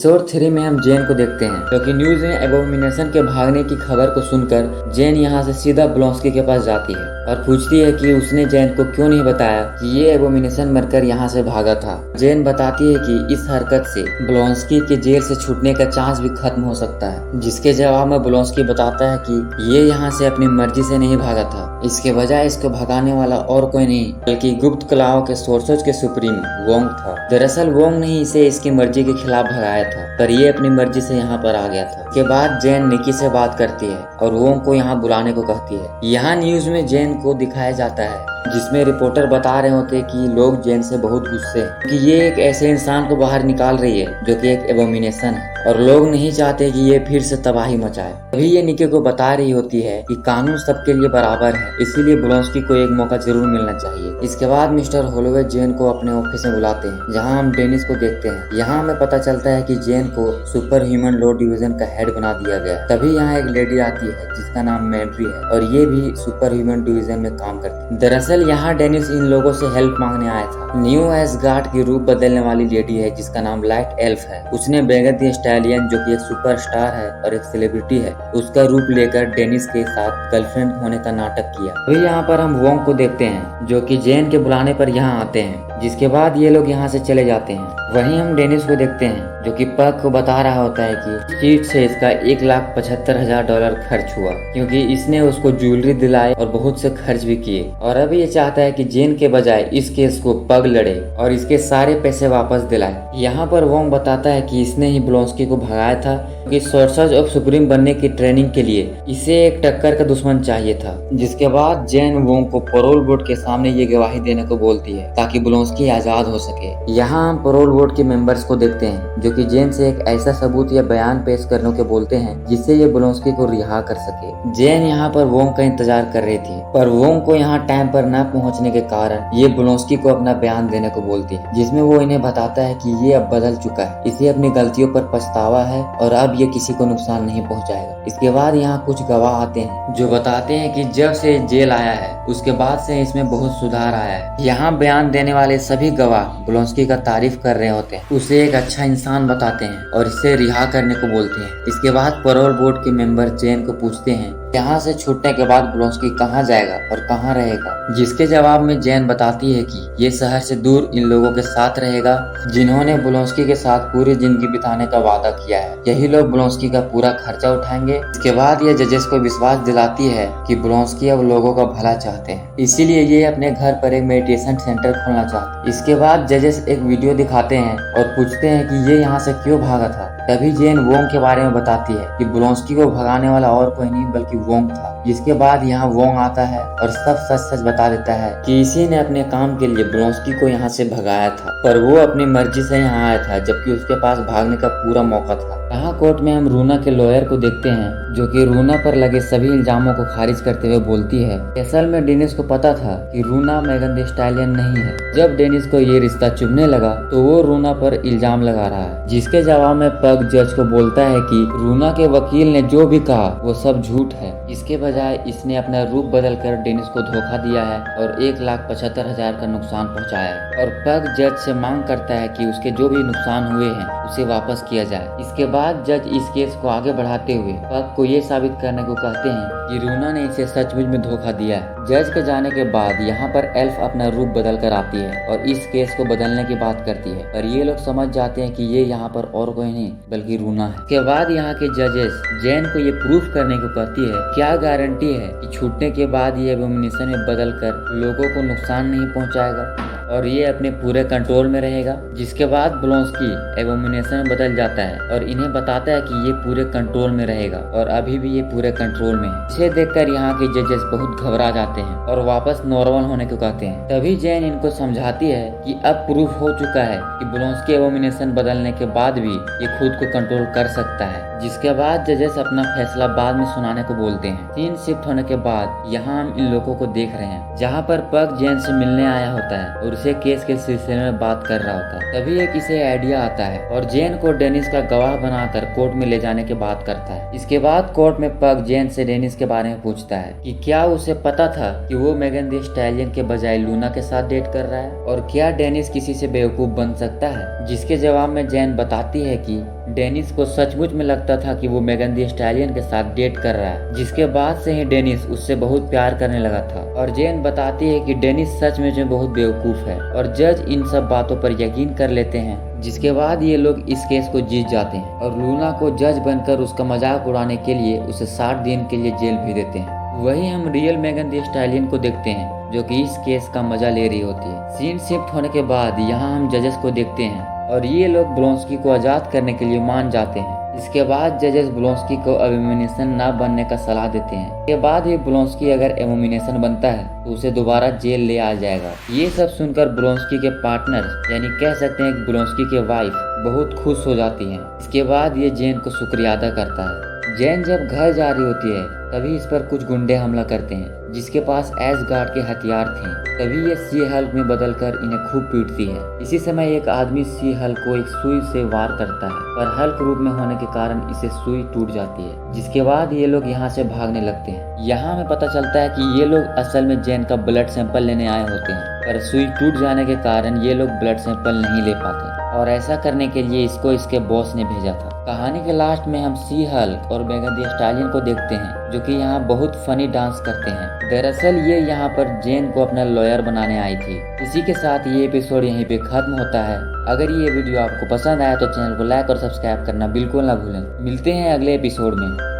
Episode 3 में हम जेन को देखते हैं क्योंकि न्यूज में एबोमिनेशन के भागने की खबर को सुनकर जेन यहाँ से सीधा ब्लॉन्स्की के पास जाती है और पूछती है कि उसने जेन को क्यों नहीं बताया कि ये एबोमिनेशन मरकर यहाँ से भागा था। जेन बताती है कि इस हरकत से ब्लॉन्स्की के जेल से छूटने का चांस भी खत्म हो सकता है, जिसके जवाब में ब्लॉन्स्की बताता है कि ये यहाँ से अपनी मर्जी से नहीं भागा था, इसके बजाय इसको भगाने वाला और कोई नहीं बल्कि गुप्त कलाओं के सोर्सेज के सुप्रीम वोंग था। दरअसल वोंग ने इसे इसकी मर्जी के खिलाफ भगाया था, पर ये अपनी मर्जी से यहाँ पर आ गया था। के बाद जेन निकी से बात करती है और वोंग को यहाँ बुलाने को कहती है। यहाँ न्यूज में जेन को दिखाया जाता है जिसमें रिपोर्टर बता रहे होते कि लोग जेन से बहुत गुस्से हैं कि ये एक ऐसे इंसान को बाहर निकाल रही है जो कि एक एबोमिनेशन है और लोग नहीं चाहते कि ये फिर से तबाही मचाए। तभी ये निकी को बता रही होती है कि कानून सबके लिए बराबर है, इसीलिए ब्लॉन्स्की को एक मौका जरूर मिलना चाहिए। इसके बाद मिस्टर होलोवे जेन को अपने ऑफिस में बुलाते हैं जहाँ हम डेनिस को देखते हैं। यहाँ हमें पता चलता है कि जेन को सुपर ह्यूमन लॉ डिवीजन का हेड बना दिया गया। तभी यहाँ एक लेडी आती है जिसका नाम मैंड्री है और ये भी सुपर ह्यूमन डिवीजन में काम करती है। दरअसल यहाँ डेनिस इन लोगों से हेल्प मांगने आया था। न्यू एसगार्ड की रूप बदलने वाली लेडी है जिसका नाम लाइट एल्फ है। उसने बेगन द स्टैलियन जो कि एक सुपरस्टार है और एक सेलिब्रिटी है, उसका रूप लेकर डेनिस के साथ गर्लफ्रेंड होने का नाटक किया। तो यहाँ पर हम वोंग को देखते हैं जो कि जेन के बुलाने पर यहाँ आते हैं, जिसके बाद ये लोग यहाँ से चले जाते हैं। वहीं हम डेनिस को देखते हैं जो कि पग को बता रहा होता है कि चीट से इसका $1,75,000 खर्च हुआ क्योंकि इसने उसको ज्वेलरी दिलाई और बहुत से खर्च भी किए, और अभी ये चाहता है कि जेन के बजाय इस केस को पग लड़े और इसके सारे पैसे वापस दिलाए। यहाँ पर वोंग बताता है कि इसने ही ब्लॉन्स्की को भगाया था क्योंकि सोर्सेज ऑफ सुप्रीम बनने की ट्रेनिंग के लिए इसे एक टक्कर का दुश्मन चाहिए था। जिसके बाद जेन वोंग को पैरोल बोर्ड के सामने ये गवाही देने को बोलती है ताकि ब्लॉन्स्की आजाद हो सके। यहाँ हम पैरोल बोर्ड के मेंबर्स को देखते हैं जो कि जेन से एक ऐसा सबूत या बयान पेश करने को बोलते हैं जिससे ये ब्लॉन्स्की को रिहा कर सके। जेन यहाँ पर वोंग का इंतजार कर रही थी, पर वोंग को यहाँ टाइम पर न पहुँचने के कारण ये ब्लॉन्स्की को अपना बयान देने को बोलती है, जिसमें वो इन्हें बताता है कि ये अब बदल चुका है, इसे अपनी गलतियों पर पछतावा है और अब ये किसी को नुकसान नहीं पहुँचाएगा। इसके बाद यहाँ कुछ गवाह आते हैं जो बताते हैं कि जब से जेल आया है उसके बाद से इसमें बहुत सुधार आया है। यहाँ बयान देने वाले सभी गवाह ब्लॉन्स्की का तारीफ कर रहे होते हैं, उसे एक अच्छा इंसान बताते हैं और इसे रिहा करने को बोलते हैं। इसके बाद पैरोल बोर्ड के मेंबर जेन को पूछते हैं यहाँ से छूटने के बाद ब्लॉन्स्की कहाँ जाएगा और कहाँ रहेगा, जिसके जवाब में जेन बताती है कि ये शहर से दूर इन लोगों के साथ रहेगा जिन्होंने ब्लॉन्स्की के साथ पूरी जिंदगी बिताने का वादा किया है। यही लोग ब्लॉन्स्की का पूरा खर्चा उठाएंगे। इसके बाद ये जजेस को विश्वास दिलाती है कि ब्लॉन्स्की अब लोगों का भला चाहते हैं, इसीलिए ये अपने घर पर एक मेडिटेशन सेंटर खोलना चाहते हैं। इसके बाद जजेस एक वीडियो दिखाते हैं और पूछते हैं कि ये यहाँ से क्यों भागा था। तभी जेन वोंग के बारे में बताती है कि ब्लॉन्स्की को भगाने वाला और कोई नहीं बल्कि वोंग था। जिसके बाद यहाँ वोंग आता है और सब सच सच बता देता है कि इसी ने अपने काम के लिए ब्लॉन्स्की को यहाँ से भगाया था, पर वो अपनी मर्जी से यहाँ आया था जबकि उसके पास भागने का पूरा मौका था। यहाँ कोर्ट में हम रूना के लॉयर को देखते हैं जो कि रूना पर लगे सभी इल्जामों को खारिज करते हुए बोलती है असल में डेनिस को पता था कि रूना मेगन द स्टैलियन नहीं है। जब डेनिस को ये रिश्ता चुभने लगा तो वो रूना पर इल्जाम लगा रहा है, जिसके जवाब में पग जज को बोलता है कि रूना के वकील ने जो भी कहा वो सब झूठ है, इसके बजाय इसने अपना रूप बदल कर डेनिस को धोखा दिया है और $1,75,000 का नुकसान पहुँचाया है। और पग जज से मांग करता है कि उसके जो भी नुकसान हुए हैं उसे वापस किया जाए। इसके बाद जज इस केस को आगे बढ़ाते हुए पग को ये साबित करने को कहते हैं कि रूना ने इसे सचमुच में धोखा दिया है। जज के जाने के बाद यहाँ पर एल्फ अपना रूप बदल कर आती है और इस केस को बदलने की बात करती है, पर ये लोग समझ जाते हैं कि ये यहाँ पर और कोई नहीं बल्कि रूना है। के बाद यहाँ के जजेस जेन को ये प्रूफ करने को कहती है क्या गारंटी है कि छूटने के बाद ये एबोमिनेशन में बदल कर लोगों को नुकसान नहीं पहुँचाएगा और ये अपने पूरे कंट्रोल में रहेगा। जिसके बाद ब्लॉन्स्की एबोमिनेशन में बदल जाता है और इन्हें बताता है कि ये पूरे कंट्रोल में रहेगा और अभी भी ये पूरे कंट्रोल में है। इसे देखकर यहाँ के जजेस बहुत घबरा जाते हैं और वापस नॉर्मल होने को कहते हैं। तभी जेन इनको समझाती है कि अब प्रूफ हो चुका है कि ब्लॉन्स्की एबोमिनेशन बदलने के बाद भी ये खुद को कंट्रोल कर सकता है। जिसके बाद जजेस अपना फैसला बाद में सुनाने को बोलते हैं। सीन शिफ्ट होने के बाद यहाँ हम इन लोगों को देख रहे हैं जहाँ पर पग जेन से मिलने आया होता है और उसे केस के सिलसिले में बात कर रहा होता है। तभी एक इसे आइडिया आता है और जेन को डेनिस का गवाह बनाकर कोर्ट में ले जाने की बात करता है। इसके बाद कोर्ट में पग जेन से डेनिस के बारे में पूछता है कि क्या उसे पता था कि वो मेगन द स्टैलियन के बजाय लूना के साथ डेट कर रहा है और क्या डेनिस किसी से बेवकूफ बन सकता है। जिसके जवाब में जेन बताती है कि डेनिस को सचमुच में लगता था कि वो मेगन दी स्टैलियन के साथ डेट कर रहा है, जिसके बाद से ही डेनिस उससे बहुत प्यार करने लगा था। और जेन बताती है कि डेनिस सच में बहुत बेवकूफ है और जज इन सब बातों पर यकीन कर लेते हैं, जिसके बाद ये लोग इस केस को जीत जाते हैं और लूना को जज बनकर उसका मजाक उड़ाने के लिए उसे 60 दिन के लिए जेल भेज देते हैं। वही हम रियल मेगन दी स्टैलियन को देखते हैं जो कि इस केस का मजा ले रही होती है। सीन शिफ्ट होने के बाद यहाँ हम जजेस को देखते हैं और ये लोग ब्लोंस्की को आजाद करने के लिए मान जाते हैं। इसके बाद जजेस ब्लोंस्की को एबोमिनेशन न बनने का सलाह देते हैं। इसके बाद ही ब्लोंस्की अगर एबोमिनेशन बनता है तो उसे दोबारा जेल ले आ जाएगा। ये सब सुनकर ब्लोंस्की के पार्टनर यानी कह सकते हैं ब्लोंस्की के वाइफ बहुत खुश हो जाती हैं। इसके बाद ये जेन को शुक्रिया अदा करता है। जेन जब घर जा रही होती है तभी इस पर कुछ गुंडे हमला करते हैं जिसके पास एसगार्ड के हथियार थे। तभी ये सी हल्क में बदलकर इन्हें खूब पीटती है। इसी समय एक आदमी सी हल्क को एक सुई से वार करता है, पर हल्क रूप में होने के कारण इसे सुई टूट जाती है, जिसके बाद ये लोग यहाँ से भागने लगते हैं। यहाँ हमें पता चलता है कि ये लोग असल में जेन का ब्लड सैंपल लेने आए होते हैं, पर सुई टूट जाने के कारण ये लोग ब्लड सैंपल नहीं ले पाते और ऐसा करने के लिए इसको इसके बॉस ने भेजा था। कहानी के लास्ट में हम सी हल्क और मेगन दी स्टैलियन को देखते हैं जो कि यहाँ बहुत फनी डांस करते हैं। दरअसल ये यहाँ पर जेन को अपना लॉयर बनाने आई थी। इसी के साथ ये एपिसोड यहीं पे खत्म होता है। अगर ये वीडियो आपको पसंद आया तो चैनल को लाइक और सब्सक्राइब करना बिल्कुल ना भूलें। मिलते हैं अगले एपिसोड में।